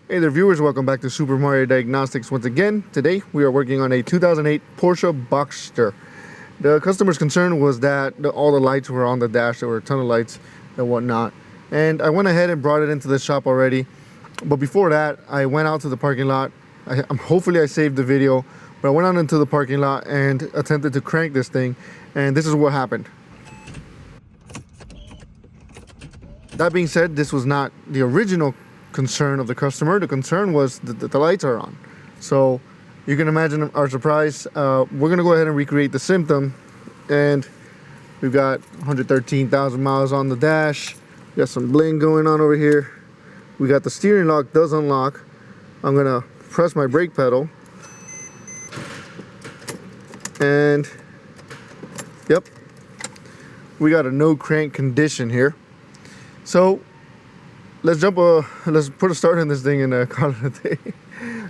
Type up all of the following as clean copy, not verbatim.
Hey there viewers, welcome back to Supermariodiagnostics once again. Today we are working on a 2008 Porsche Boxster. The customer's concern was that all the lights were on the dash. There were a ton of lights and whatnot. And I went ahead and brought it into the shop already. But before that, I went out to the parking lot. Hopefully I saved the video, but I went out into the parking lot and attempted to crank this thing. And this is what happened. That being said, this was not the original concern of the customer. The concern was that the lights are on. So you can imagine our surprise. We're gonna go ahead and recreate the symptom, and we've got 113,000 miles on the dash. We got some bling going on over here. We got the steering lock does unlock. I'm gonna press my brake pedal, and yep, we got a no crank condition here. So let's put a start on this thing and call it a day.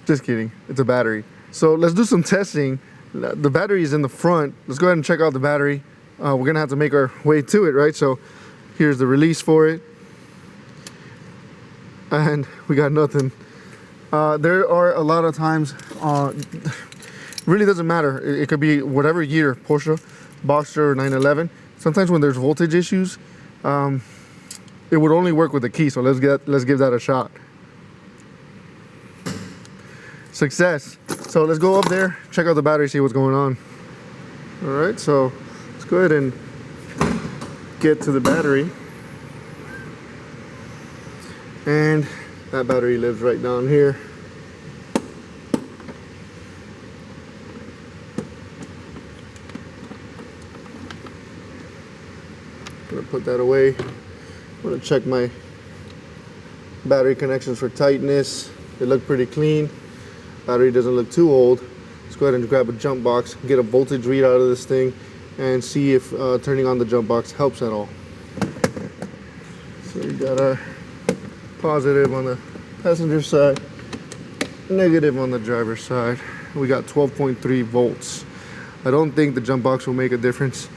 Just kidding, it's a battery. So let's do some testing. The battery is in the front. Let's go ahead and check out the battery. We're gonna have to make our way to it, right? So here's the release for it, and we got nothing. There are a lot of times, really doesn't matter. It could be whatever year, Porsche, Boxster, or 911. Sometimes when there's voltage issues, it would only work with the key, so let's give that a shot. Success. So let's go up there, check out the battery, see what's going on. All right, so let's go ahead and get to the battery. And that battery lives right down here. I'm gonna put that away. I'm gonna check my battery connections for tightness. They look pretty clean. Battery doesn't look too old. Let's go ahead and grab a jump box, get a voltage read out of this thing, and see if turning on the jump box helps at all. So we got our positive on the passenger side, negative on the driver's side. We got 12.3 volts. I don't think the jump box will make a difference,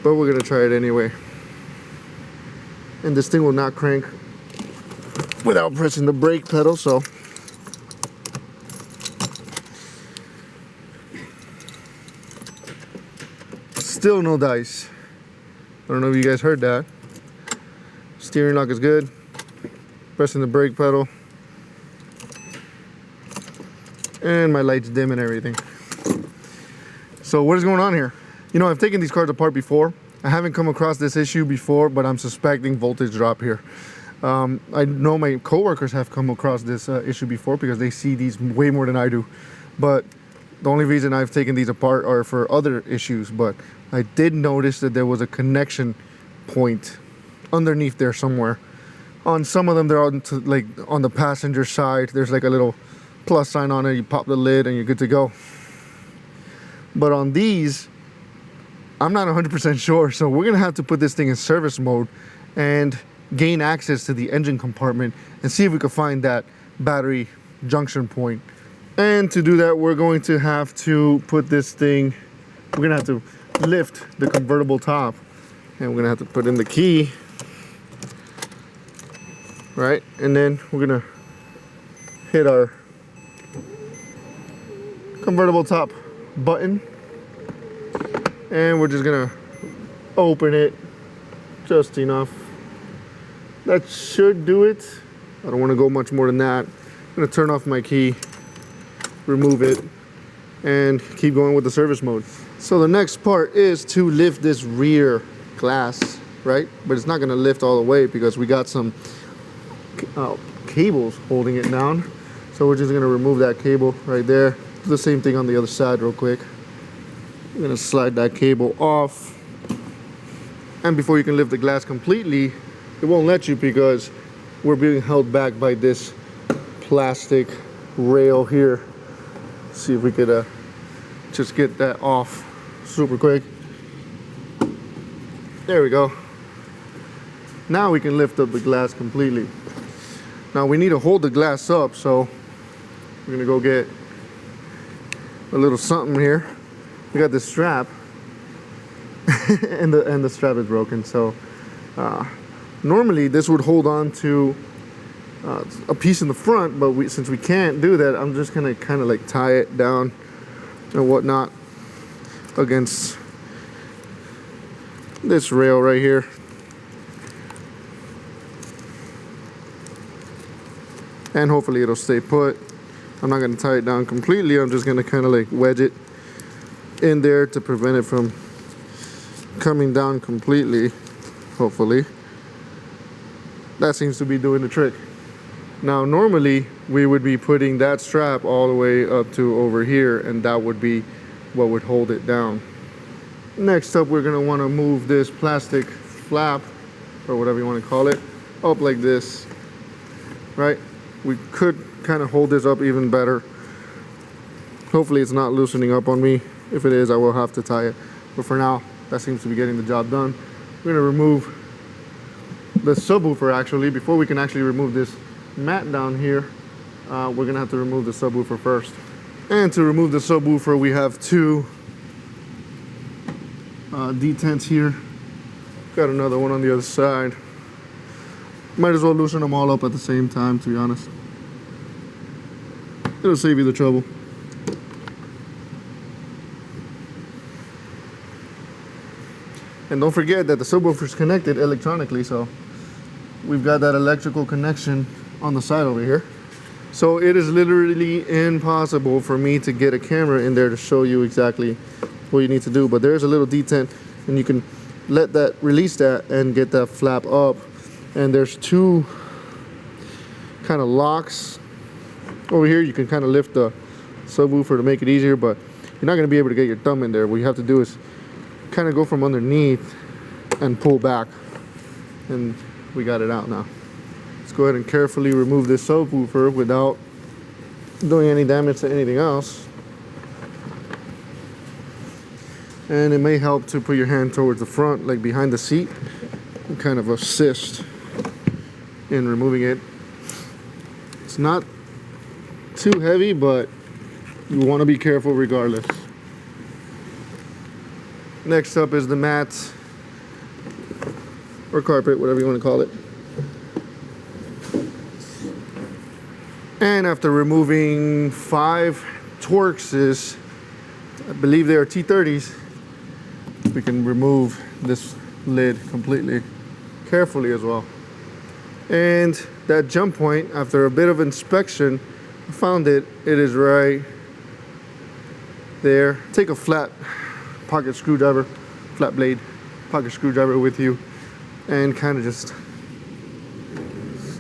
but we're gonna try it anyway. And this thing will not crank without pressing the brake pedal, so still no dice. I don't know if you guys heard that. Steering lock is good. Pressing the brake pedal, and my lights dim and everything. So what is going on here? You know, I've taken these cars apart before. I haven't come across this issue before, but I'm suspecting voltage drop here. I know my coworkers have come across this issue before because they see these way more than I do. But the only reason I've taken these apart are for other issues. But I did notice that there was a connection point underneath there somewhere. On some of them, they're on on the passenger side. There's like a little plus sign on it. You pop the lid and you're good to go. But on these, I'm not 100% sure, so we're gonna have to put this thing in service mode and gain access to the engine compartment and see if we can find that battery junction point. And to do that, we're going to have to put this thing, we're gonna have to lift the convertible top, and we're gonna have to put in the key, right? And then we're gonna hit our convertible top button, and we're just gonna open it just enough. That should do it. I don't want to go much more than that. I'm gonna turn off my key, remove it, and keep going with the service mode. So the next part is to lift this rear glass, right? But it's not gonna lift all the way because we got some cables holding it down. So we're just gonna remove that cable right there. Do the same thing on the other side real quick. I'm gonna slide that cable off, and before you can lift the glass completely, it won't let you because we're being held back by this plastic rail here. Let's see if we could just get that off super quick. There we go. Now we can lift up the glass completely. Now we need to hold the glass up, so we're gonna go get a little something here. We got this strap and the strap is broken, so normally this would hold on to a piece in the front, but since we can't do that, I'm just gonna kind of like tie it down and whatnot against this rail right here. And hopefully it'll stay put. I'm not gonna tie it down completely. I'm just gonna kind of like wedge it in there to prevent it from coming down completely, hopefully. That seems to be doing the trick. Now, normally we would be putting that strap all the way up to over here, and that would be what would hold it down. Next up, we're gonna wanna move this plastic flap, or whatever you wanna call it, up like this, right? We could kind of hold this up even better. Hopefully it's not loosening up on me. If it is, I will have to tie it. But for now, that seems to be getting the job done. We're gonna remove the subwoofer actually. Before we can actually remove this mat down here, we're gonna have to remove the subwoofer first. And to remove the subwoofer, we have two detents here. Got another one on the other side. Might as well loosen them all up at the same time, to be honest. It'll save you the trouble. And don't forget that the subwoofer is connected electronically, so we've got that electrical connection on the side over here. So it is literally impossible for me to get a camera in there to show you exactly what you need to do, but there's a little detent and you can release that and get that flap up. And there's two kind of locks over here. You can kind of lift the subwoofer to make it easier, but you're not going to be able to get your thumb in there. What you have to do is kind of go from underneath and pull back, and we got it out now. Let's go ahead and carefully remove this subwoofer without doing any damage to anything else. And it may help to put your hand towards the front, like behind the seat, and kind of assist in removing it. It's not too heavy, but you want to be careful regardless. Next up is the mat or carpet, whatever you want to call it. And after removing 5 Torxes, I believe they are T30s, we can remove this lid completely, carefully as well. And that jump point, after a bit of inspection, I found it. It is right there. Take a flat pocket screwdriver, flat blade pocket screwdriver with you, and kind of just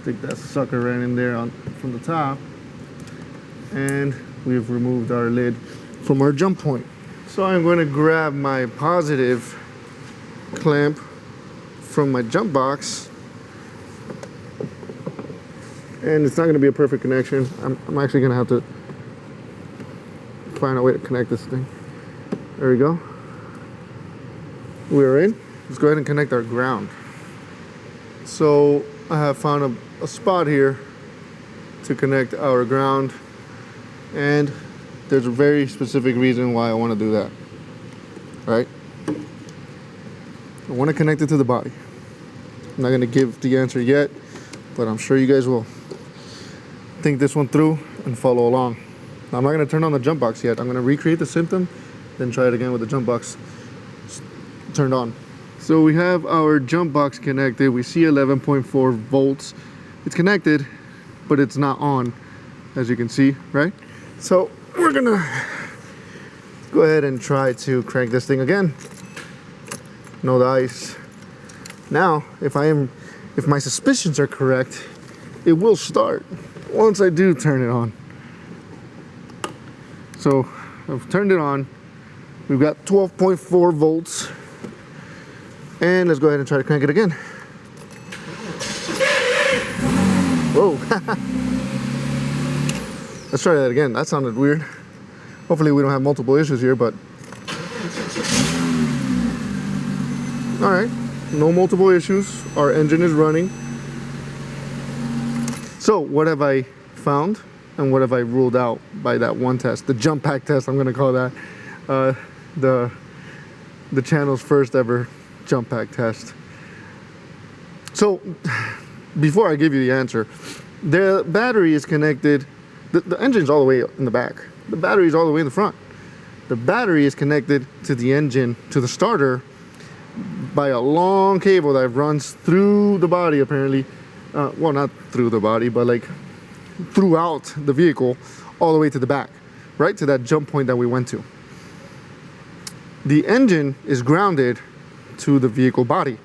stick that sucker right in there from the top. And we've removed our lid from our jump point. So I'm going to grab my positive clamp from my jump box. And it's not going to be a perfect connection. I'm actually going to have to find a way to connect this thing. There we go. We're in. Let's go ahead and connect our ground. So I have found a spot here to connect our ground. And there's a very specific reason why I want to do that. Right? I want to connect it to the body. I'm not going to give the answer yet, but I'm sure you guys will think this one through and follow along. Now, I'm not going to turn on the jump box yet. I'm going to recreate the symptom, then try it again with the jump box turned on. So we have our jump box connected. We see 11.4 volts. It's connected, but it's not on, as you can see, right? So we're going to go ahead and try to crank this thing again. No dice. Now, if my suspicions are correct, it will start once I do turn it on. So I've turned it on. We've got 12.4 volts. And let's go ahead and try to crank it again. Whoa. Let's try that again. That sounded weird. Hopefully we don't have multiple issues here, but all right, no multiple issues. Our engine is running. So what have I found and what have I ruled out by that one test? The jump pack test, I'm gonna call that. The channel's first ever jump pack test. So before I give you the answer, The battery is connected, the engine's all the way in the back. The battery is all the way in the front. The battery is connected to the engine, to the starter, by a long cable that runs through the body apparently. Well, not through the body, but like throughout the vehicle, all the way to the back, right to that jump point that we went to. The engine is grounded to the vehicle body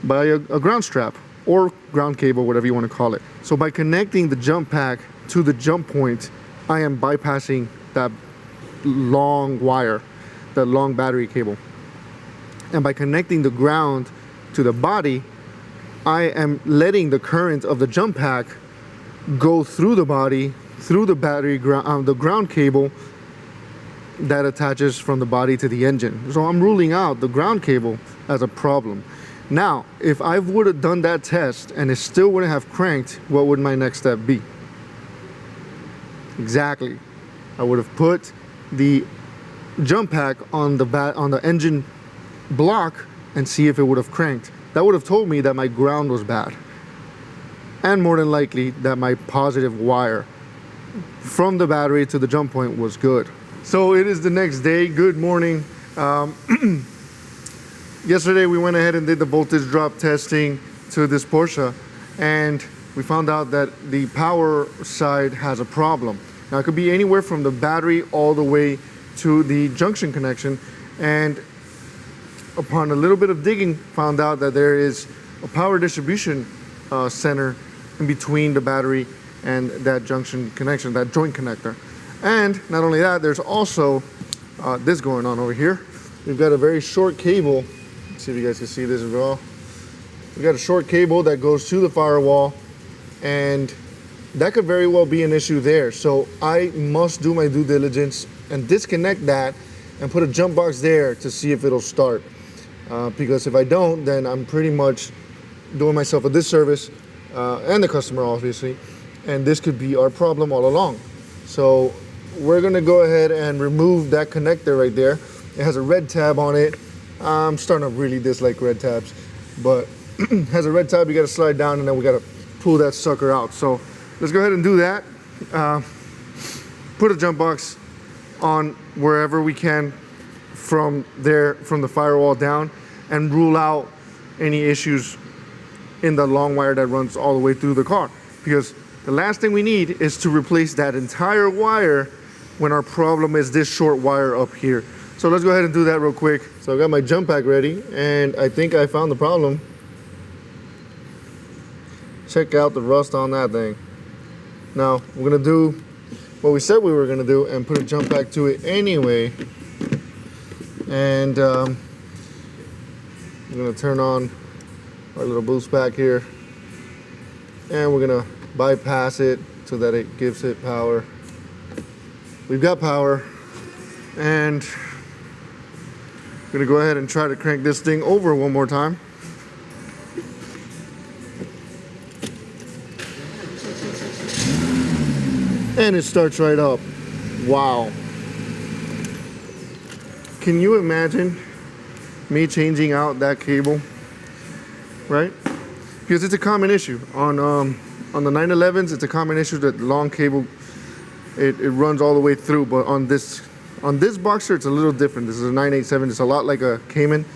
by a ground strap or ground cable, whatever you want to call it. So by connecting the jump pack to the jump point, I am bypassing that long wire, that long battery cable. And by connecting the ground to the body, I am letting the current of the jump pack go through the body, through the battery the ground cable that attaches from the body to the engine. So I'm ruling out the ground cable as a problem. Now, if I would have done that test and it still wouldn't have cranked, what would my next step be? Exactly. I would have put the jump pack on the engine block and see if it would have cranked. That would have told me that my ground was bad. And more than likely that my positive wire from the battery to the jump point was good. So it is the next day. Good morning. Yesterday we went ahead and did the voltage drop testing to this Porsche, and we found out that the power side has a problem. Now it could be anywhere from the battery all the way to the junction connection, and upon a little bit of digging found out that there is a power distribution center in between the battery and that junction connection, that joint connector. And not only that, there's also this going on over here. We've got a very short cable. Let's see if you guys can see this as well. We've got a short cable that goes to the firewall, and that could very well be an issue there. So I must do my due diligence and disconnect that and put a jump box there to see if it'll start. Because if I don't, then I'm pretty much doing myself a disservice, and the customer obviously, and this could be our problem all along. So we're gonna go ahead and remove that connector right there. It has a red tab on it. I'm starting to really dislike red tabs, but it has a red tab. You gotta slide down and then we gotta pull that sucker out. So let's go ahead and do that. Put a jump box on wherever we can from there, from the firewall down, and rule out any issues in the long wire that runs all the way through the car. Because the last thing we need is to replace that entire wire when our problem is this short wire up here. So let's go ahead and do that real quick. So I got my jump pack ready, and I think I found the problem. Check out the rust on that thing. Now we're gonna do what we said we were gonna do and put a jump pack to it anyway. And we're gonna turn on our little boost pack here, and we're gonna bypass it so that it gives it power. We've got power, and we're gonna go ahead and try to crank this thing over one more time. And it starts right up. Wow. Can you imagine me changing out that cable, right? Because it's a common issue. On the 911s, it's a common issue that long cable, it runs all the way through, but on this Boxster, it's a little different. This is a 987, it's a lot like a Cayman.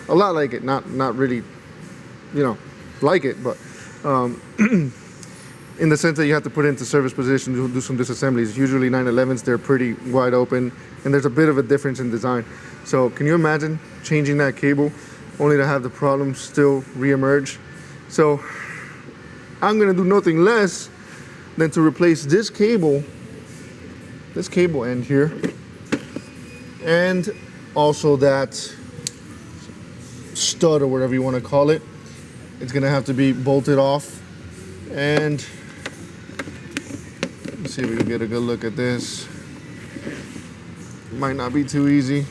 A lot like it, not really, you know, like it, but in the sense that you have to put it into service position to do some disassemblies. Usually 911s, they're pretty wide open, and there's a bit of a difference in design. So can you imagine changing that cable only to have the problem still reemerge? So I'm gonna do nothing less than to replace this cable end here, and also that stud or whatever you want to call it. It's gonna have to be bolted off, and let's see if we can get a good look at this. Might not be too easy.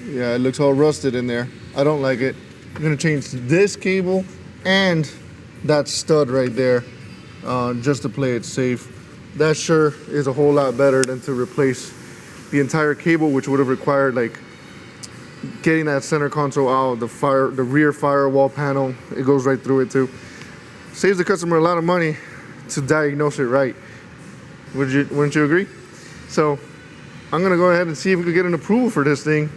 Yeah, it looks all rusted in there. I don't like it. I'm gonna change this cable and that stud right there, just to play it safe. That sure is a whole lot better than to replace the entire cable, which would have required like getting that center console out, the rear firewall panel, it goes right through it too. Saves the customer a lot of money to diagnose it right. Wouldn't you agree? So I'm gonna go ahead and see if we could get an approval for this thing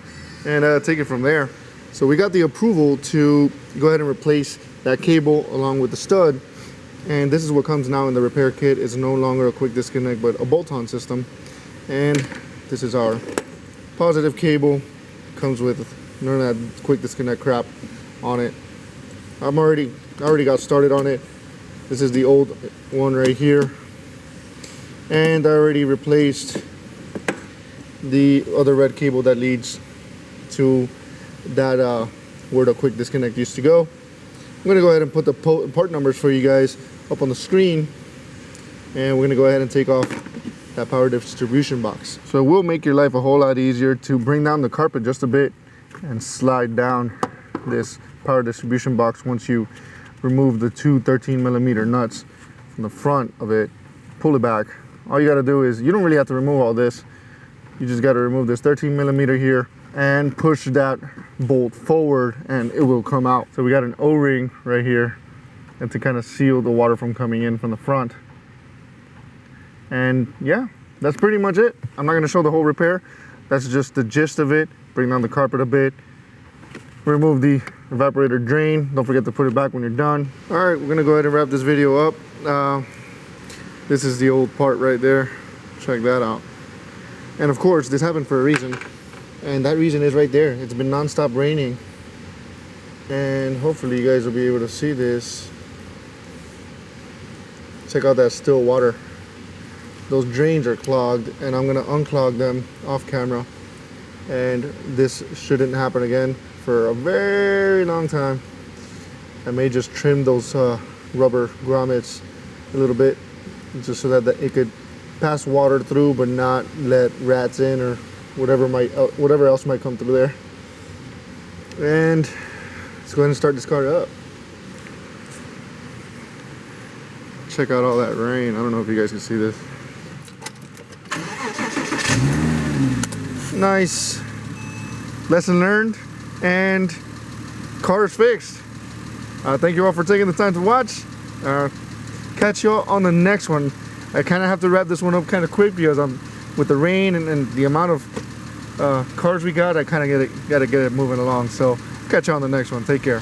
and take it from there. So we got the approval to go ahead and replace that cable along with the stud, and this is what comes now in the repair kit. It's no longer a quick disconnect but a bolt-on system, and this is our positive cable. Comes with none of that quick disconnect crap on it. I already got started on it. This is the old one right here, and I already replaced the other red cable that leads to that where the quick disconnect used to go. I'm gonna go ahead and put the part numbers for you guys up on the screen, and we're gonna go ahead and take off that power distribution box. So it will make your life a whole lot easier to bring down the carpet just a bit and slide down this power distribution box once you remove the two 13mm nuts from the front of it, pull it back. All you gotta do is, you don't really have to remove all this. You just gotta remove this 13mm here and push that bolt forward and it will come out. So we got an O-ring right here, and to kind of seal the water from coming in from the front. And yeah, that's pretty much it. I'm not gonna show the whole repair. That's just the gist of it. Bring down the carpet a bit, remove the evaporator drain. Don't forget to put it back when you're done. All right, we're gonna go ahead and wrap this video up. This is the old part right there. Check that out. And of course, this happened for a reason. And that reason is right there. It's been non-stop raining. And hopefully you guys will be able to see this. Check out that still water. Those drains are clogged, and I'm gonna unclog them off camera. And this shouldn't happen again for a very long time. I may just trim those rubber grommets a little bit, just so that it could pass water through, but not let rats in or whatever else might come through there. And let's go ahead and start this car up. Check out all that rain. I don't know if you guys can see this. Nice. Lesson learned, and car is fixed. Thank you all for taking the time to watch. Catch you all on the next one. I kind of have to wrap this one up kind of quick because with the rain and the amount of cars we got, I kind of gotta get it moving along. So catch you on the next one. Take care.